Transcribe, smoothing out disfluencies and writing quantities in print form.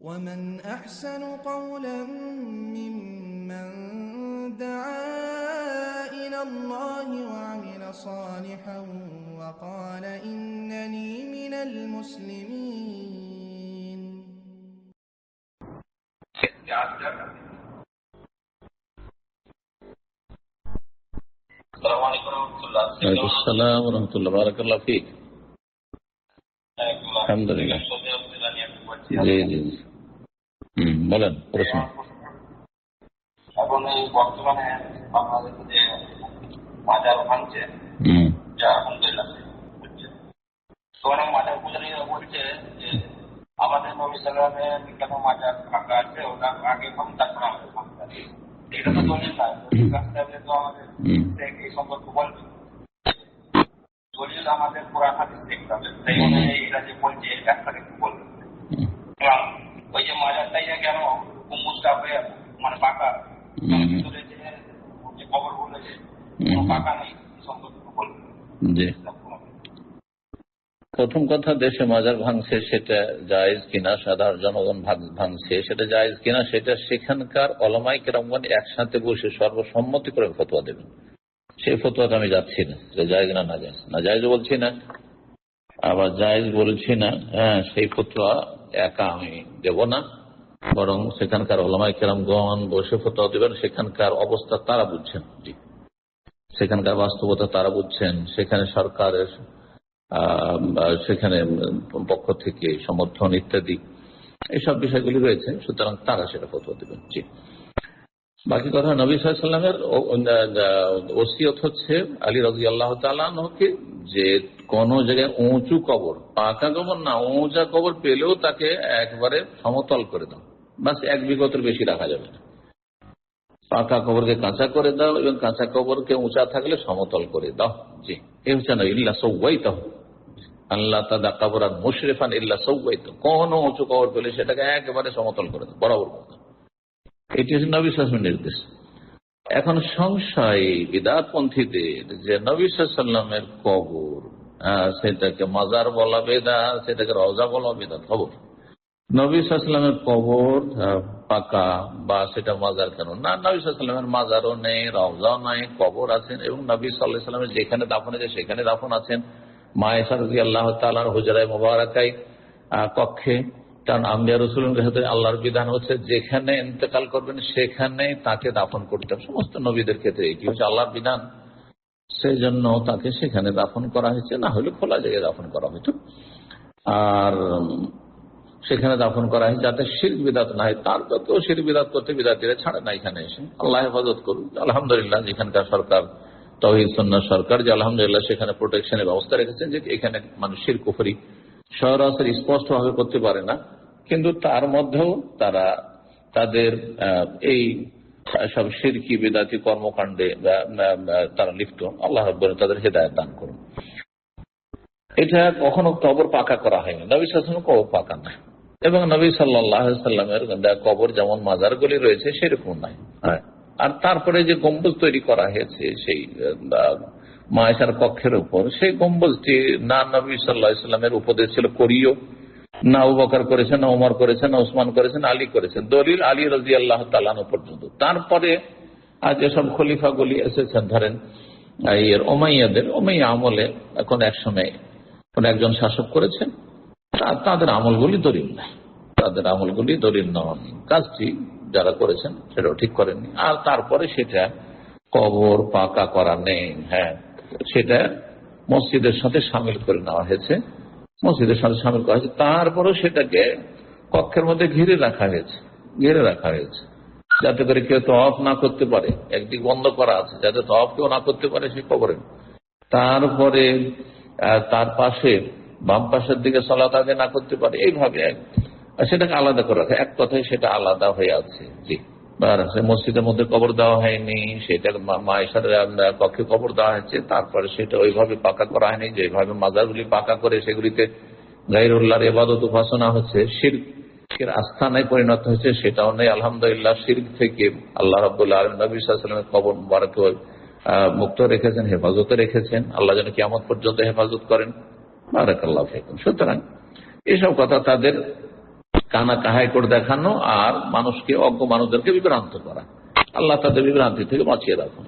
ومن أحسن قولا ممن دعا إلى الله وعمل صالحا وقال إنني من المسلمين. السلام عليكم ورحمة الله. وعليكم السلام ورحمة الله. بارك الله فيك. الحمد لله. জি জি বলেন প্রশ্ন। এখন এই বর্তমানে বাংলাদেশে যে মাজার ভাঙছে, যা আলহামদুলিল্লাহ হচ্ছে, তো অনেক মাজার পূজারীরা বলছে যে আমাদের নবী সাল্লাল্লাহু আলাইহি কেন মাজার ভাঙা আছে, ওটা আগে ভাঙ তারপর আমাদের ভাঙতে হবে। এটা তো দলিল না, তো আমাদের এই সম্পর্কে বলবে দলিল আমাদের কোরআন হাদিস দেখতে হবে। তাই এটা যে বলছে একটা একটু বলবে। এবং ওই যে মাজারটাই কেন গম্বুজটা হয়ে মানে পাকা, ভিতরে যে কবর বলেছে পাকা নেই, সম্পর্কে বলবে। প্রথম কথা, দেশে মাজার ভাঙছে সেটা জায়েজ কিনা, সাধারণ জনগণ ভাঙছে সেটা জায়েজ কিনা, সেটা সেখানকার ওলামায়ে কেরামগণ একসাথে বসে সর্বসম্মতি করে ফতোয়া দেবেন। সেই ফতোয়াতে আমি যাচ্ছি না যে জায়েজ না নাজায়েজ, না জায়েজ বলছি না, আবার জায়েজ বলছি না। সেই ফতোয়া একা আমি দেব না, বরং সেখানকার ওলামায়ে কেরামগণ বসে ফতোয়া দেবেন। সেখানকার অবস্থা তারা বুঝছেন, জি, সেখানকার বাস্তবতা তারা বুঝছেন, সেখানে সরকারের সেখানে পক্ষ থেকে সমর্থন ইত্যাদি এইসব বিষয়গুলি রয়েছে, সুতরাং তারা সেটা ফতোয়া দেবেন। জি, বাকি কথা, নবী সাল্লাল্লাহু আলাইহি ওয়াসাল্লামের ওসিয়ত হচ্ছে আলী রাদিয়াল্লাহু তাআলা আনহুকে যে কোন জায়গায় উঁচু কবর, পাকা কবর না, উঁচা কবর পেলেও তাকে একবারে সমতল করে দাও, বাস 1 বিঘতের বেশি রাখা যাবে না। পাকা কবরকে কাঁচা করে দাও এবং কাঁচা কবরকে উঁচা থাকলে সমতল করে দাও। জি, এই হচ্ছে না ইল্লা সাওয়াইতাহু আল্লাহ তাদা কবরান মুশরিফান ইল্লা সাওয়াইতাহু, কোন উঁচু কবর পেলে সেটাকে একেবারে সমতল করে দাও, বরাবর করে দাও। এটি হচ্ছে নবী সাল্লাল্লাহু আলাইহি ওয়াসাল্লামের নির্দেশ। এখন সংশয় বিদআতপন্থীদের যে নবী সাল্লাল্লাহু আলাইহি ওয়াসাল্লামের কবর, সেটাকে মাজার বলা বেদাত, সেটাকে রওজা বলা বেদাত। খবর নবী সাল্লাল্লাহু আলাইহি ওয়াসাল্লামের কবর পাকা বা সেটা মাজার কেন না? নবী সাল্লাল্লাহু আলাইহি ওয়াসাল্লামের মাজারও নেই, রওজাও নাই, কবর আছেন, এবং নবী সাল্লাল্লাহু আলাইহি ওয়াসাল্লামের যেখানে দাফন আছে সেখানে দাফন আছেন। মা আয়েশা রাদিয়াল্লাহু তাআলার হুজরায়ে মুবারাকায় কক্ষে, কারণ আম্বিয়া রাসূলুল্লাহ আল্লাহর বিধান হচ্ছে যেখানে ইন্তেকাল করবেন সেখানে তাকে দাফন করতে হবে। সমস্ত নবীদের ক্ষেত্রে এটি হচ্ছে আল্লাহর বিধান, সেই জন্য তাকে সেখানে দাফন করা হয়েছে, না হলে খোলা জায়গায় দাফন করা হতো। আর সেখানে দাফন করা হয় যাতে শিরক বিদআত না হয়। তারপরেও শিরক বিদআত করতে বিদআতীরা ছাড়ে না এখানে এসে। আল্লাহ হেফাজত করুন। আলহামদুলিল্লাহ, যেখানকার সরকার তাওহীদ সুন্নাহ সরকার, যে আলহামদুলিল্লাহ সেখানে প্রোটেকশনের ব্যবস্থা রেখেছেন, যে এখানে মানুষ শিরক কুফরি সরাসরি স্পষ্টভাবে করতে পারে না, কিন্তু তার মধ্যেও তারা তাদের এই সব শিরকি বিদআতি কর্মকাণ্ডে তারা লিপ্ত। আল্লাহ রাব্বুল তাদের হেদায়েত দান করুন। এটা কখনো কবর পাকা করা হয়নি, নবী সাল্লাল্লাহু আলাইহি ওয়াসাল্লাম কবর পাকা না, এবং নবী সাল্লাল্লাহু আলাইহি ওয়াসাল্লামের কবর যেমন মাজারগুলি রয়েছে সেরকম নাই। আর তারপরে যে গম্বুজ তৈরি করা হয়েছে সেই মা আয়েশার কক্ষের উপর, সেই গম্বুজটি না নবী সাল্লাল্লাহু আলাইহি ওয়াসাল্লামের উপদেশ ছিল করিও, না আবু বকর করেছেন, না ওমর করেছেন, না ওসমান করেছেন, আলী করেছেন। দলিল আলী রাদিয়াল্লাহু তাআলা আনহু পর্যন্ত। তারপরে আজ যেসব খলিফাগুলি এসেছেন, ধরেন এর ওমাইয়া আমলে, এখন এক সময় কোন একজন শাসক করেছেন, তাদের আমলগুলি দলিল নাই, তাদের আমলগুলি দলিল নন। কাজটি যারা করেছেন সেটাও ঠিক করেননি। আর তারপরে সেটা কবর পাকা করা নেই, সেটা মসজিদের সাথে সামিল করে নেওয়া হয়েছে, মসজিদের সাথে সামিল করা হয়েছে। তারপরেও সেটাকে কক্ষের মধ্যে ঘিরে রাখা হয়েছে যাতে করে কেউ তওয়াফ না করতে পারে। একদিক বন্ধ করা আছে যাতে তওয়াফ কেউ না করতে পারে সেই কবরে। তারপরে তার পাশে বাম পাশের দিকে সালাত আদায় না করতে পারে, এইভাবে সেটাকে আলাদা করে রাখা। এক কথায় সেটা আলাদা হয়ে আছে। জি, মসজিদের মধ্যে কবর দেওয়া হয়নি, সেটা মা আয়েশার কক্ষে কবর দেওয়া হয়েছে। তারপরে সেটা ওইভাবে পাকা করা হয়নি যেভাবে মাজারগুলি পাকা করে সেগুলিতে গায়রুল্লাহর ইবাদত উপাসনা হচ্ছে, শিরকের আস্থানায় পরিণত হয়েছে, সেটাও নেই। আলহামদুলিল্লাহ, শিরক থেকে আল্লাহ রাব্বুল আলামিন নবী সাল্লাল্লাহু আলাইহি ওয়াসাল্লামের কবর মুবারক মুক্ত রেখেছেন, হেফাজতে রেখেছেন। আল্লাহ যেন কিয়ামত পর্যন্ত হেফাজত করেন। বারাকাল্লাহু ফীকুম। সুতরাং এসব কথা তাদের কানা কাহাই করে দেখানো আর মানুষকে, অজ্ঞ মানুষদেরকে বিভ্রান্ত করা। আল্লাহ তাদের বিভ্রান্তি থেকে বাঁচিয়ে রাখুন।